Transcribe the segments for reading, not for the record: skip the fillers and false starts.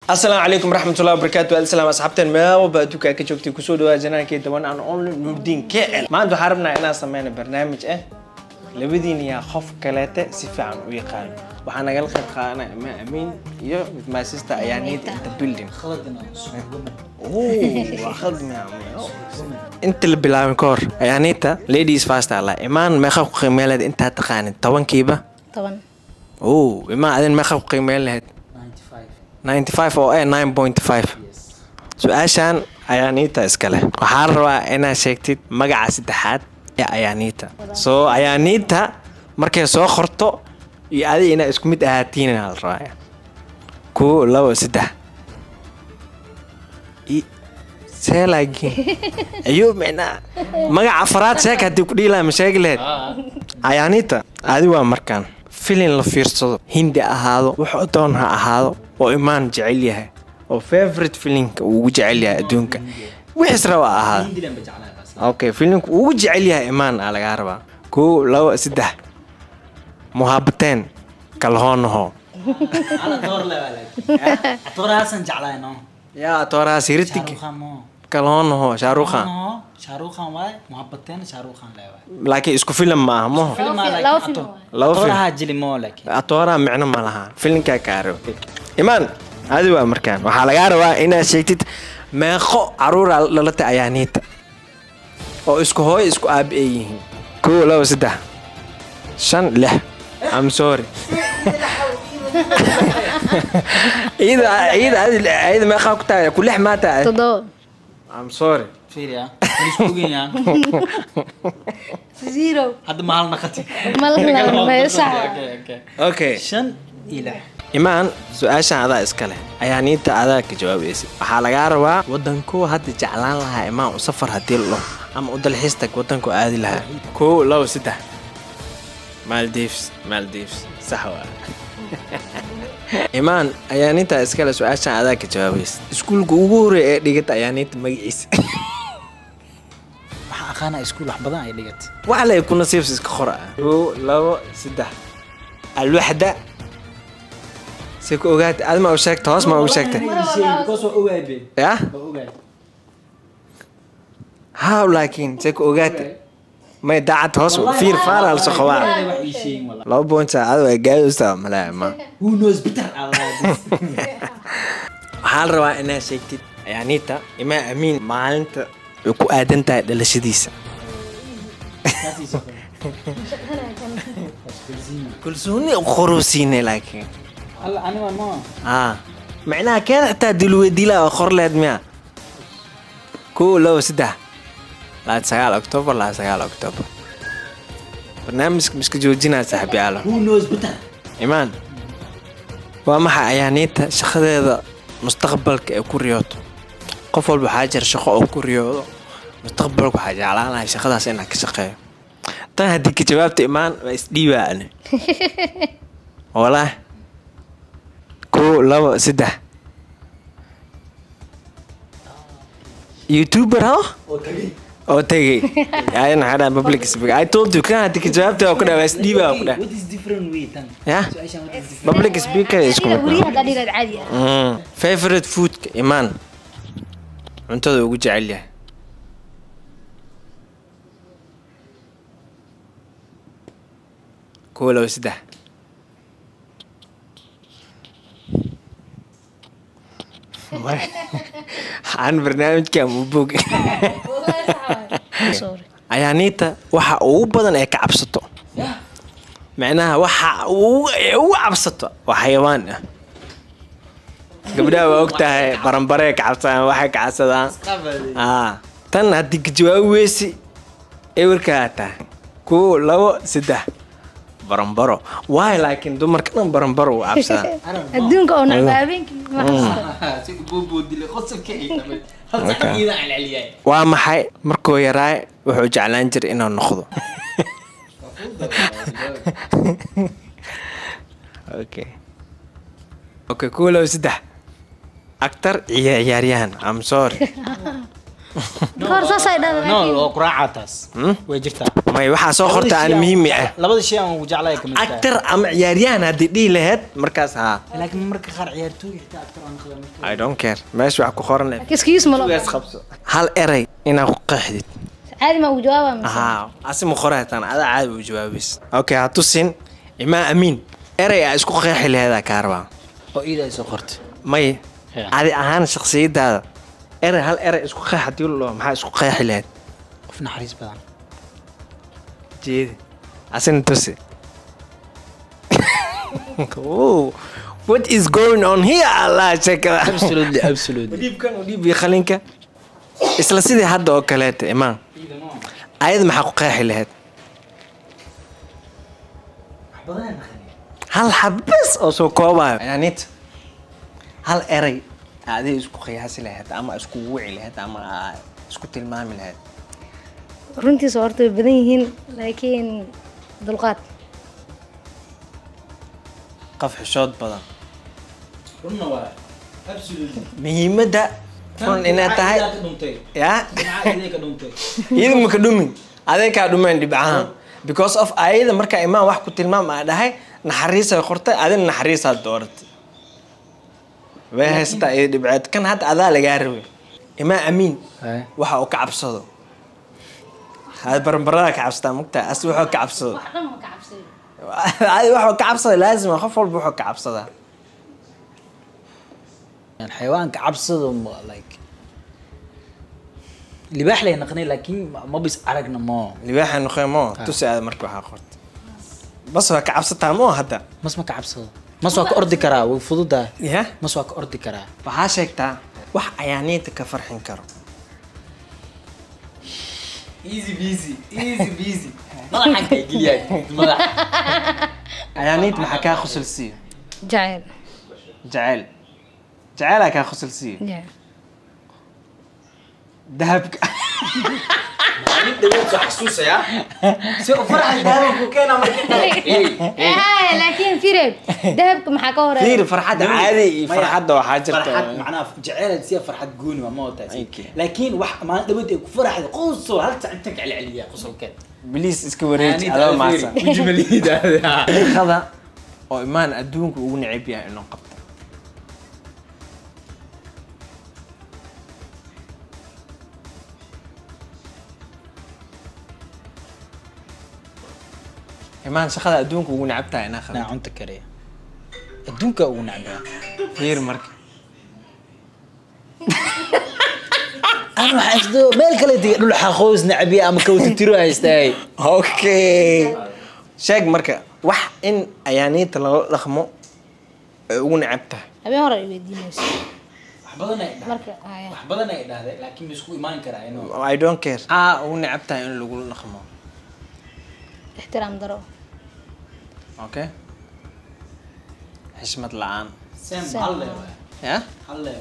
السلام عليكم ورحمة الله وبركاته. السلام أصحابتنا ما وبعدوك كجوكتي كسود وجنان كده وأنا أونلاين نودين كائن ما عنده حربنا أنا سمينا برنامج لبدين يا خوف كلاته سفعن ويقال وحنا قال خلقنا ما أمين يا ما سيست يعني أنت بيلدين خلدنا خدنا أنت اللي بلعب كور يعني أنت ladies first على إيمان ما خوف قيمة أنت هتقاني طبعا كيبه طبعا إيمان عدين ما خوف قيمة لهت 95 أو 9.5 سؤاشان أيانيتا إسكاله وحاروا أنا شكتت مجا سدحات يا أيانيتا أيانيتا مركز سو خرطو يادي أنا إسكميت أهاتين على الرأي كو لو سدح سلاجي أيوب معنا مجا عفرات ساك هتقولي لا مشاكل أيانيتا هذا هو مركان فيلين لفيرصو هندي أهادو وحطونها أهادو وإيمان جعليها أو favorite feeling وجعليها دونك ويسرى هذا أوكي feeling وجعليها إيمان على عربة كو لو سده محبتين كلهونه أنا دور لا بالك أتورا حسن جعلانه يا ترى سيرتك كلهونه شاروخان واي محبتين شاروخان لا لكن اسكو فيلم ما مو لو فيلم هاجلي مولك أتورا معنا ما لها فيلم كارو إيمان هذا هو مركان وحالا عربة إنا شيكتت ما خو عرورة للتا أيانيت أو اسكو هوي اسكو أب إيهن كو لو سده شان له I'm sorry إذا ما خاك تاعي كل ما تاعي تضو I'm sorry فيريا ليش بوجين يا زيرو هذا مال نختي ما يسع أوكي شن إله إيمان سؤال هذا إسكاله أيانيت هذا كجواب يسي حالا عربة ودنكو هاد جعلان لها إيمان وسفر هدي الله أما أدل حيستك ودنكو عادي لها كو لو سده مالديفز صحوة إيمان أيانيت إسكاله سؤال هذا كجواب يسي سكول جوجوري ديجت أيانيت مجلس أخانا إسكول حبضان أي ديجت وعلى يكون نصيب سكخرة كو لو سده الوحدة سيكو أوجات أنا ما أوشكت هاس ما أوشكت يا ها لكن سيكو أوجات ما يدعت هاس فير فارا السخوات لو بونت هذا جاي أستاذ ملا ما who knows better حال روا أنا شكت يعني تا إما أمين ما أنت يكو آدم تا للشديسة كل سوني خروسيني لكن هلا أنا ما معناها كان حتى دلوقتي لا آخر لازمها كو لو سده لا 9 أكتوبر لا 9 أكتوبر برنامج مش كجوجينا صاحبي على who knows better إيمان وما حيانيت شخص هذا مستقبلك كوريوت قفل بحاجة شقة أو كوريوت مستقبلك حاجة على أنا شخص هذا إنك شقة طيب هديك جوابت إيمان بس دي بقى والله كو لو سده يوتيوبر ها أو تيجي يعني أنا هذا بابليك سبيك I told you كان هديك جوابته أو كده بس دي بقى كده what is different way تان يا بابليك سبيكر إيشكم وريها دليل العادية favorite food إيمان أنت ذو وجه عليه كو لو سده عن برنامج كم بوق أيانيتا وح وبدن إيه كعبسطه معناها وح وعبسطه وحيوان قبلها وقتها برمبرة كعبسان وحك عسدان تن هديك جواويسي إوركاتا كو لو سده برمبرو واي لكن دمر كلام برمبرو عبسان الدنيا أو نعبابين بوبو دي خصك كي هل تحكي على العليا وما حي مركو يراي وحوج على انجر إنه نخذه اوكي كولو سدح اكتر عياريان I'm sorry kahor saasay dhahda no laakiin oo quraacataas way jirtaa may waxaa soo qorta aan muhiim ah labada shay aan ugu jeclahay kamid tahay actor ama ciyaaryahan haddii dhihi lahayd markaas haa laakiin marka qaar ciyaartooy xitaa actor aan qaban I don't care meesha wax ku qoran excuse malo hal eray inaad ku qeexdid caadi ma ugu jawaabaa mise haa asi ma qoraytaan adaa caadi u jawaabaysa okay ha tusin imaa amiin eray aa isku qeexi laheedaa kaa rabaa oo iida ay soo qortay may Yeah. adi ahaan shakhsiyadaada eray hal eray isku qeex haddii la dhaho maxaa isku qeexi lahayd qof naxariis badan jeedi asina tusi Oh, what is going on here allah shakada absolutely dhiibkan u dhiibiyo qalinka isla sidii hadda oo kaleeta imaan ayada maxaa ku qeexi lahayd hal xabis oo soo koobayo yaanit hal eray aadii isku qiyaasi lahayd ama isku wici lahayd ama isku tilmaami lahayd runtiisa horta way badan yihiin laakiin dulqaad qof xishood badan runna waa absolutely muhiimadda run inay tahay yaa ka dhuntay iyada maka dhumin aday kaa dhumeen dhibcahan because of ayada markaa imaan wax ku tilmaam aa dhahay naxariisay qortay adina naxariisaad dooratay way haysataa iyo dhibceed kan hadda adaa lagaa rabay imaa amiin waxa uu ka cabsado هذا بربرة كعبستا مقطع أصل وحو كعبسدا هذا وحو كعبسدا لازم أخاف وحو كعبسدا الحيوان كعبسدا like اللي بحلي نقني لكن ما بيس عرقنا ما اللي بيحن نخيمه تسعى مركب حاقرت بس هو كعبستا مو هذا ما اسمه كعبسدا ما اسمه كأرض كرا وفضوده يا ما اسمه كأرض كرا فحاشكتا وح عيانيتك فرحين كرو ايزي بيزي ايزي بيزي ما حكى يجي ما عيانيت محكا خسلسية جعل جعلك خسلسية جعل ذهبك دبوك حسوسة يا سو فرح ذهبك وكان لكن فيرب ذهبك محكا كثير فرحة عادي فرحة وحاجة فرحة معناها جعلت سيا فرحة جوني ما هو تأسي لكن وح ما دبوك فرح قصو هل تعتك على عليا قصو كده بليس اسكوريت هذا ما صار وجمالي ده هذا oo imaan adduunku ugu neceb yahay inuu qabto imaan shaqada adduunku ugu neceb tahay inaa أنا qabto عن تكريه الدنيا ونعبها fiir marka أنا حاسدو مالك اللي تقول حخوز نعبي أما كوت تروح يستاهل okay sheeg marka wax in ayaaniinta laga dhaqmo ugu neceb tahay habeen hore ay weydiinayso بدنا marka haya بدنا هذا لكن مسكو إيمان كرا إنه I don't care ugu neceb tahay in lagu dhaqmo ixtiraam daro okay xishmad la'aan سام سام. هلا ya هلا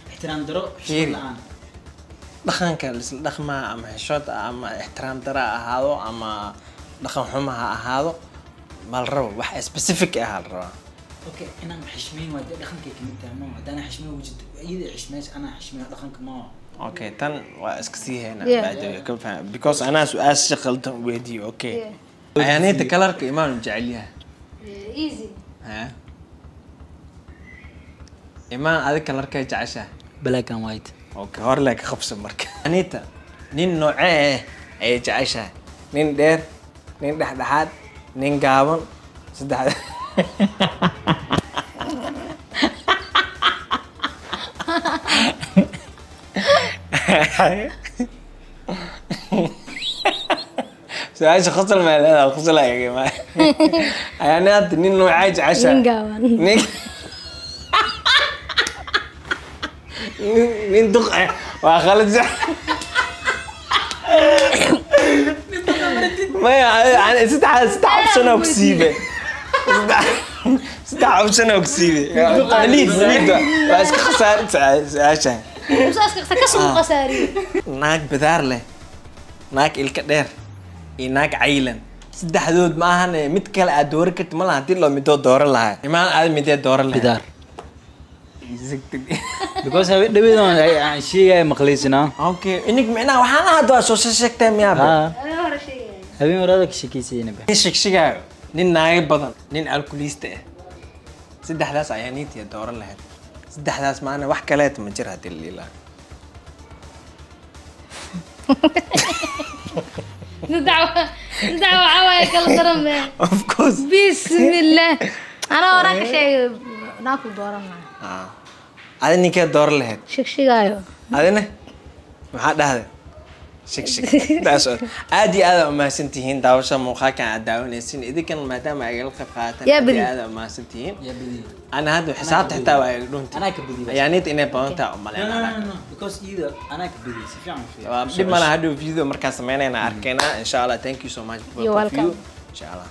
احترام درو فيري. الآن dhaqanka isla dhaqmaa ama xishood ama ixtiraam dara ha ahaado ama dhaqan xumo ha ahaado ma la rabo wax specific ah la rabaa أوكي أنا حشمين وده دخن كي كنت ما ده أنا حشمين وجد أيد حشمين أنا حشمين دخن كمان okay tan waa iska sii hayna Yeah. baadayo ka faham because anaa su'aal shaqaltan weydiiyo okay ayaaniinta kalarka imaan jecel yahay easy ha imaan adiga kalarka jeceshahay black and white okay hor la ka qabsan marka ayaaniinta nin noocee ay jeceshahay nin dheer nin dhexdhexaad nin gaaban saddex سؤال خصل ما لا خصل يا جماعة أنا أنت نين عايج عشاء nin gaaban نين دقة وخالد زح ما يعني ستة عشان أكسيبه ستة عشان أكسيبه نيد بس خسارة عشان musaaska ka soo qasaariyo naag bidaar leh naag ilka dheer iyo naag caylan saddexdood ma ahan mid kale aad dooran kartid ma laha hadii loo midoo dooran lahaa imaan aad midee dooran lahaa بدار because habeen dhaweydaan aan sheegay maqlaysnaa okay inig micnaha waxaan ahaa doo soo sheegtay miyaa hore sheegay habeen waraada ka sheekeysayna shigshigaayo nin naaga badan nin alkuliista ah saddexdaas ayaa niitiya dooran lahayd saddexdaas maana wax kaleet ma jira hadii liilaa دعوة عوايا كلا درمي of course بسم الله أنا وراك شيء ناكل دورنا adi ninkee dooran lahayd شكشيغايو adina maxaa dhahday shigshig taas aad iyo aad u mahadsantihiin daawasha muuqaalkan aad daawanaysin idinkan maadaama ay la qayb qaataan Yaa badi. aad u mahadsantihiin ya bidi ana hadda xisaabta xitaa waa iga dhunti anaa ka bidi ayaa nid inay badan tahay u maleynaa because either anaa ka bidi si fiican fiican waa dhib malaha hadhow video markaan sameynayna arkaynaa insha Allah thank you so much for You're the view welcome. insha Allah